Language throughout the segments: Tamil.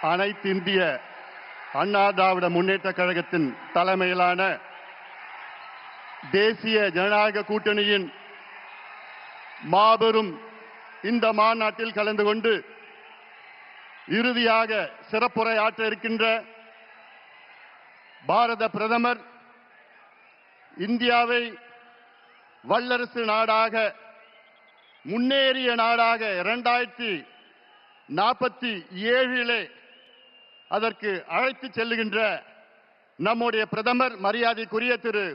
அனைத்து இந்திய அண்ணா திராவிட முன்னேற்றக் கழகத்தின் தலைமையிலான தேசிய ஜனநாயக கூட்டணியின் மாபெரும் இந்த மாநாட்டில் கலந்து கொண்டு இறுதியாக சிறப்புரை ஆற்ற இருக்கின்ற பாரத பிரதமர் இந்தியாவை வல்லரசு நாடாக முன்னேறிய நாடாக 2047 அதற்கு அழைத்து செல்லுகின்ற நம்முடைய பிரதமர் மரியாதைக்குரிய திரு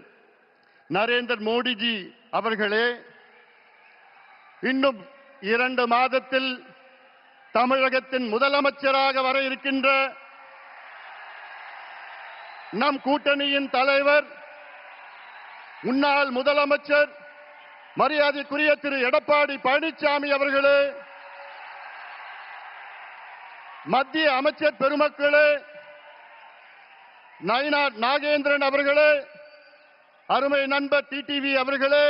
நரேந்திர மோடிஜி அவர்களே, இன்னும் 2 மாதத்தில் தமிழகத்தின் முதலமைச்சராக வர இருக்கின்ற நம் கூட்டணியின் தலைவர் முன்னாள் முதலமைச்சர் மரியாதைக்குரிய திரு எடப்பாடி பழனிசாமி அவர்களே, மத்திய அமைச்சர் பெருமக்களே, நயினார் நாகேந்திரன் அவர்களே, அருமை நண்பர் டிடிவி அவர்களே,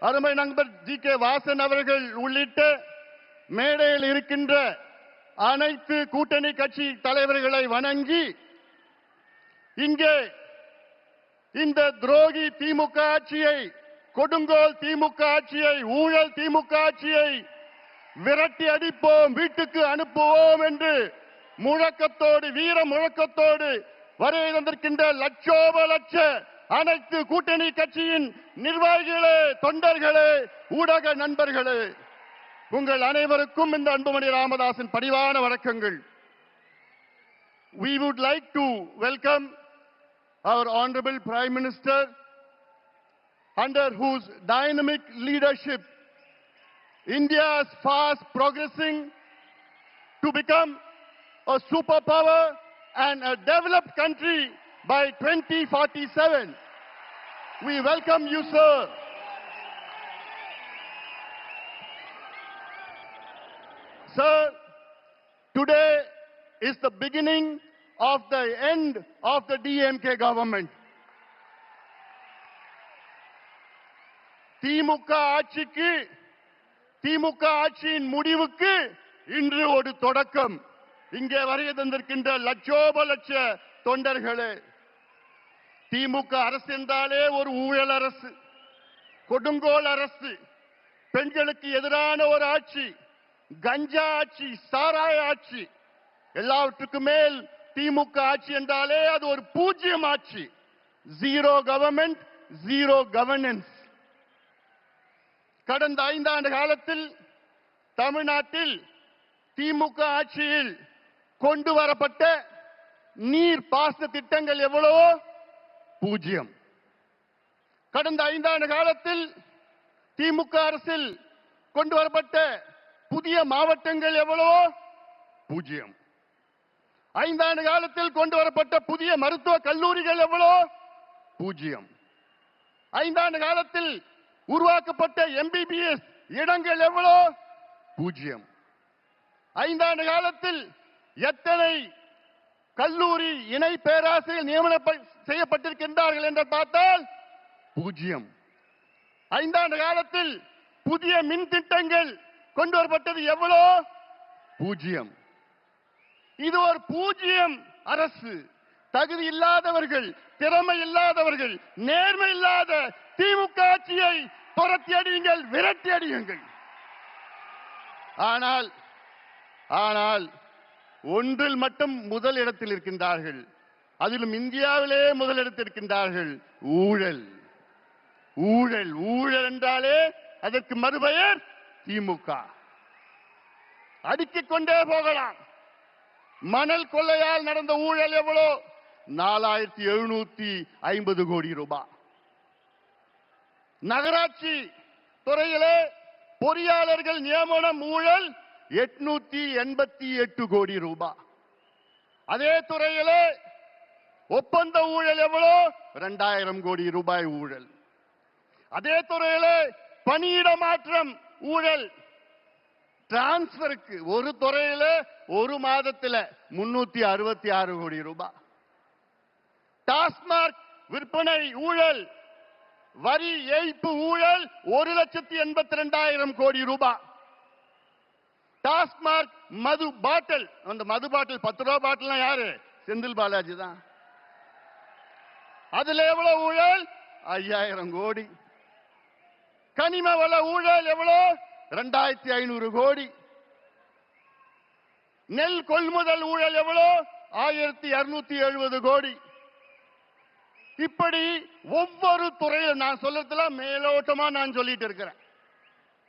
அருமை நண்பர் ஜி.கே. வாசன் அவர்கள் உள்ளிட்ட மேடையில் இருக்கின்ற அனைத்து கூட்டணி கட்சி தலைவர்களை வணங்கி இங்கே இந்த துரோகி திமுக ஆட்சியை, கொடுங்கோல் திமுக ஆட்சியை, ஊழல் திமுக ஆட்சியை விரட்டி அடிப்போம், வீட்டுக்கு அனுப்புவோம் என்று முழக்கத்தோடு, வீர முழக்கத்தோடு வருகை தந்திருக்கின்ற லட்சோப லட்ச அனைத்து கூட்டணி கட்சியின் நிர்வாகிகளே, தொண்டர்களே, ஊடக நண்பர்களே, உங்கள் அனைவருக்கும் இந்த அன்புமணி ராமதாஸின் பணிவான வணக்கங்கள். We would like to welcome our Honorable Prime Minister, under whose dynamic leadership India is fast progressing to become a superpower and a developed country by 2047. We welcome you, sir. Sir, today is the beginning of the end of the DMK government. திமுக ஆட்சியின் முடிவுக்கு இன்று ஒரு தொடக்கம். இங்கே வருகை தந்திருக்கின்ற லட்சோப லட்ச தொண்டர்களே, திமுக அரசு என்றாலே ஒரு ஊழல் அரசு, கொடுங்கோல் அரசு, பெண்களுக்கு எதிரான ஒரு ஆட்சி, கஞ்சா ஆட்சி, சாராய ஆட்சி, எல்லாவற்றுக்கும் மேல் திமுக ஆட்சி என்றாலே அது ஒரு பூஜ்யம் ஆட்சி. Zero government, zero governance. கடந்த 5 ஆண்டு காலத்தில் தமிழ்நாட்டில் திமுக ஆட்சியில் கொண்டு வரப்பட்ட நீர் பாசன திட்டங்கள் எவ்வளவோ பூஜ்யம். கடந்த 5 ஆண்டு காலத்தில் திமுக அரசில் கொண்டு வரப்பட்ட புதிய மாவட்டங்கள் எவ்வளவோ பூஜ்யம். 5 ஆண்டு காலத்தில் கொண்டு வரப்பட்ட புதிய மருத்துவ கல்லூரிகள் எவ்வளவோ பூஜ்யம். 5 ஆண்டு காலத்தில் உருவாக்கப்பட்ட MBBS இடங்கள் எவ்வளோ பூஜ்யம். 5 ஆண்டு காலத்தில் எத்தனை கல்லூரி இணை பேராசிரியர் நியமனம் செய்யப்பட்டிருக்கின்றார்கள் என்று பார்த்தால் பூஜ்யம். 5 ஆண்டு காலத்தில் புதிய மின் திட்டங்கள் கொண்டு வரப்பட்டது எவ்வளோ பூஜ்யம். இது ஒரு பூஜ்யம் அரசு. தகுதி இல்லாதவர்கள், திறமை இல்லாதவர்கள், நேர்மை இல்லாத திமுக ஆட்சியை துரத்தி அடியுங்கள், விரட்டி அடியுங்கள். ஆனால் ஒன்றில் மட்டும் முதலிடத்தில் இருக்கின்றார்கள், அதிலும் இந்தியாவிலே முதலிடத்தில் இருக்கின்றார்கள். ஊழல். ஊழல் ஊழல் என்றாலே அதற்கு மறுபெயர் திமுக. அடுக்கிக் கொண்டே போகலாம். மணல் கொள்ளையால் நடந்த ஊழல் எவ்வளோ? 4750 கோடி ரூபாய். நகராட்சி துறையிலே பொறியாளர்கள் நியமனம் ஊழல் 888 கோடி ரூபாய். அதே துறையிலே ஒப்பந்த ஊழல் எவ்வளோ? 2000 கோடி ரூபாய் ஊழல். அதே துறையிலே பணியிட மாற்றம் ஊழல், டிரான்ஸ்பருக்கு ஒரு துறையில ஒரு மாதத்தில் 366 கோடி ரூபாய். டாஸ்மாக் விற்பனை ஊழல், வரி ஏய்ப்பு ஊழல் 1,82,000 கோடி ரூபாய். டாஸ்மார்க் மது பாட்டில், அந்த மது பாட்டில் 10 ரூபாய் பாட்டில் யாரு? செந்தில் பாலாஜி தான். அதுல எவ்வளவு ஊழல்? 5000 கோடி. கனிம வள ஊழல் எவ்வளவு? 2500 கோடி. நெல் கொள்முதல் ஊழல் எவ்வளவு? 1270 கோடி. இப்படி ஒவ்வொரு துறையில் நான் சொல்றதுல மேலோட்டமா நான் சொல்லிட்டு இருக்கிறேன்.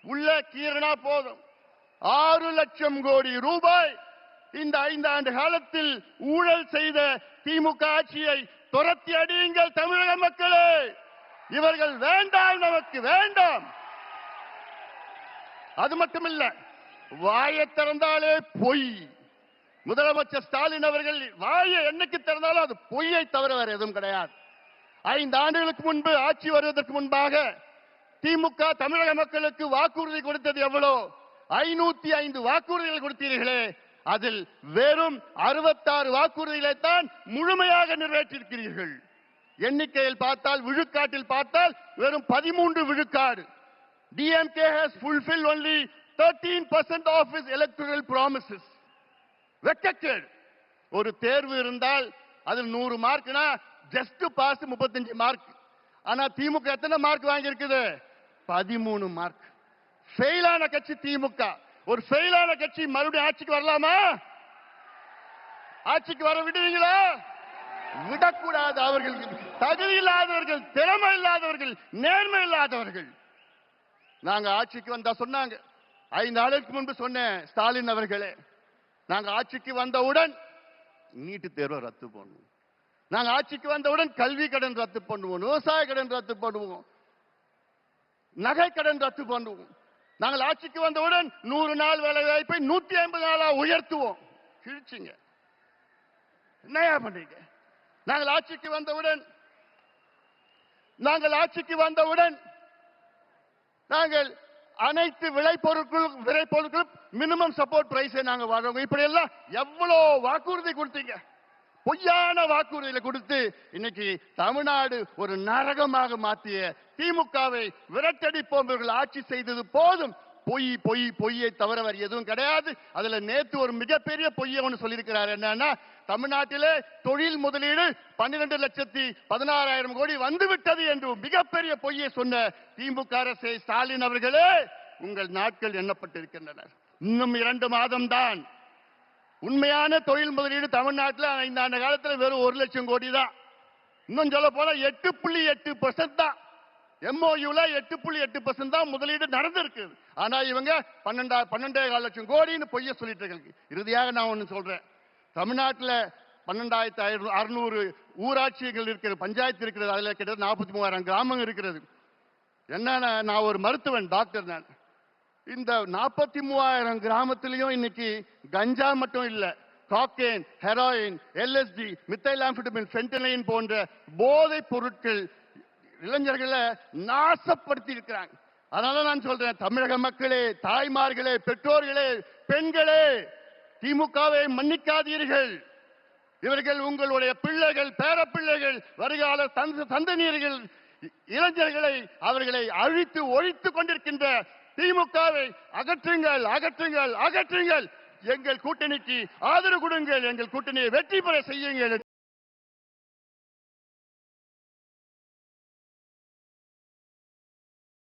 உள்ள கீரனா போதும் 6 லட்சம் கோடி ரூபாய் இந்த 5 ஆண்டு காலத்தில் ஊழல் செய்த திமுக ஆட்சியை துரத்தி அடியுங்கள் தமிழக மக்களே. இவர்கள் வேண்டாம், நமக்கு வேண்டாம். அது மட்டுமில்ல, வாயை திறந்தாலே பொய். முதலமைச்சர் ஸ்டாலின் அவர்கள் வாயை என்னைக்கு திறந்தாலும் அது பொய்யை தவிர வேற எதுவும் கிடையாது. 5 ஆண்டுகளுக்கு முன்பு ஆட்சி வருவதற்கு முன்பாக திமுக தமிழக மக்களுக்கு வாக்குறுதி கொடுத்தது எவ்வளோ? 505 வாக்குறுதிகள் கொடுத்தீர்களே, அதில் வெறும் 66 வாக்குறுதிகளை தான் முழுமையாக நிறைவேற்றியிருக்கிறீர்கள். எண்ணிக்கையில் பார்த்தால், விழுக்காட்டில் பார்த்தால் வெறும் 13 விழுக்காடு. DMK has fulfilled only 13% of its electoral promises. வெக்கக்கேடு. ஒரு தேர்வு இருந்தால் அதில் 100 மார்க்னா ஜஸ்ட் பாஸ் 35 மார்க். ஆனா திமுக எத்தனை மார்க் வாங்கி இருக்குது? 13 மார்க். ஃபெயிலான கட்சி திமுக. ஒரு ஃபெயிலான கட்சி மறுபடியும் ஆட்சிக்கு வரலாமா? ஆட்சிக்கு வர விடுவீங்களா? விடக்கூடாது. அவர்கள் தகுதி இல்லாதவர்கள், திறமை இல்லாதவர்கள், நேர்மை இல்லாதவர்கள். நாங்க ஆட்சிக்கு வந்தா சொன்னாங்க, 5 நாளுக்கு முன்பு சொன்னேன், ஸ்டாலின் அவர்களே, நாங்க ஆட்சிக்கு வந்தவுடன் நீட்டு தேர்வை ரத்து பண்ணுவோம், நாங்க ஆட்சிக்கு வந்தவுடன் கல்வி கடன் ரத்து பண்ணுவோம், விவசாய கடன் ரத்து பண்ணுவோம், நகை கடன் ரத்து பண்ணுவோம், நாங்கள் ஆட்சிக்கு வந்தவுடன் 100 நாள் வேலை வாய்ப்பை 150 நாளா உயர்த்துவோம். கிழிச்சிங்க. என்னையா பண்றீங்க? நாங்கள் ஆட்சிக்கு வந்தவுடன் நாங்கள் அனைத்து விளைபொருட்களும் மினிமம் சப்போர்ட் பிரைஸை நாங்க வழங்குவோம். இப்படி எல்லாம் எவ்வளவு வாக்குறுதி கொடுத்தீங்க? பொய்யான வாக்குறுதிகளை கொடுத்து இன்னைக்கு தமிழ்நாடு ஒரு நரகமாக மாற்றிய திமுகவை விரட்டடிப்போம். ஆட்சி செய்தது போதும். பொய் பொய் பொய்யை தவிர வேறு எதுவும் கிடையாது. அதுல நேத்து ஒரு மிகப்பெரிய பொய்யை ஒன்று சொல்லியிருக்கிறார். என்னன்னா, தமிழ்நாட்டிலே தொழில் முதலீடு 12,16,000 கோடி வந்துவிட்டது என்று மிகப்பெரிய பொய்யை சொன்ன திமுக அரசை ஸ்டாலின் அவர்களே, உங்கள் நாட்கள் எண்ணப்பட்டிருக்கின்றன. இன்னும் 2 மாதம் தான். உண்மையான தொழில் முதலீடு தமிழ்நாட்டில் 5 ஆண்டு காலத்தில் வெறும் 1 லட்சம் கோடி தான். இன்னும் சொல்ல போனா 8.8% தான். MOUல 8.8% தான் முதலீடு நடந்திருக்கு. ஆனா இவங்க 12.5 லட்சம் கோடின்னு பொய்ய சொல்லிட்டு இருக்காங்க. இறுதியாக நான் ஒண்ணு சொல்றேன். தமிழ்நாட்டில் 12,600 ஊராட்சிகள் இருக்கிறது, பஞ்சாயத்து இருக்கிறது. அதுல கிட்டத்தட்ட 43,000 கிராமம் இருக்கிறது. என்னன்னா, நான் ஒரு மருத்துவன், டாக்டர். நான் இந்த 43,000 கிராமத்திலையும் இன்னைக்கு கஞ்சா மட்டும் இல்ல, காக்கேன், ஹெராயின், LSD, மித்தைலாம்ஃபெட்டமின், ஃபென்டனைன் போன்ற போதைப் பொருட்கள் இளைஞர்களை நாசப்படுத்தி இருக்கிறாங்க. அதனால நான் சொல்றேன், தமிழக மக்களே, தாய்மார்களே, பெற்றோர்களே, பெண்களே, திமுகவை மன்னிக்காதீர்கள். இவர்கள் உங்களுடைய பிள்ளைகள், பேரப்பிள்ளைகள், வருகால சந்ததியர்கள், இளைஞர்களை அவர்களை அழித்து ஒழித்துக் கொண்டிருக்கின்ற திமுகவை அகற்றுங்கள், அகற்றுங்கள், அகற்றுங்கள். எங்கள் கூட்டணிக்கு ஆதரவு கொடுங்கள். எங்கள் கூட்டணியை வெற்றி பெற செய்யுங்கள்.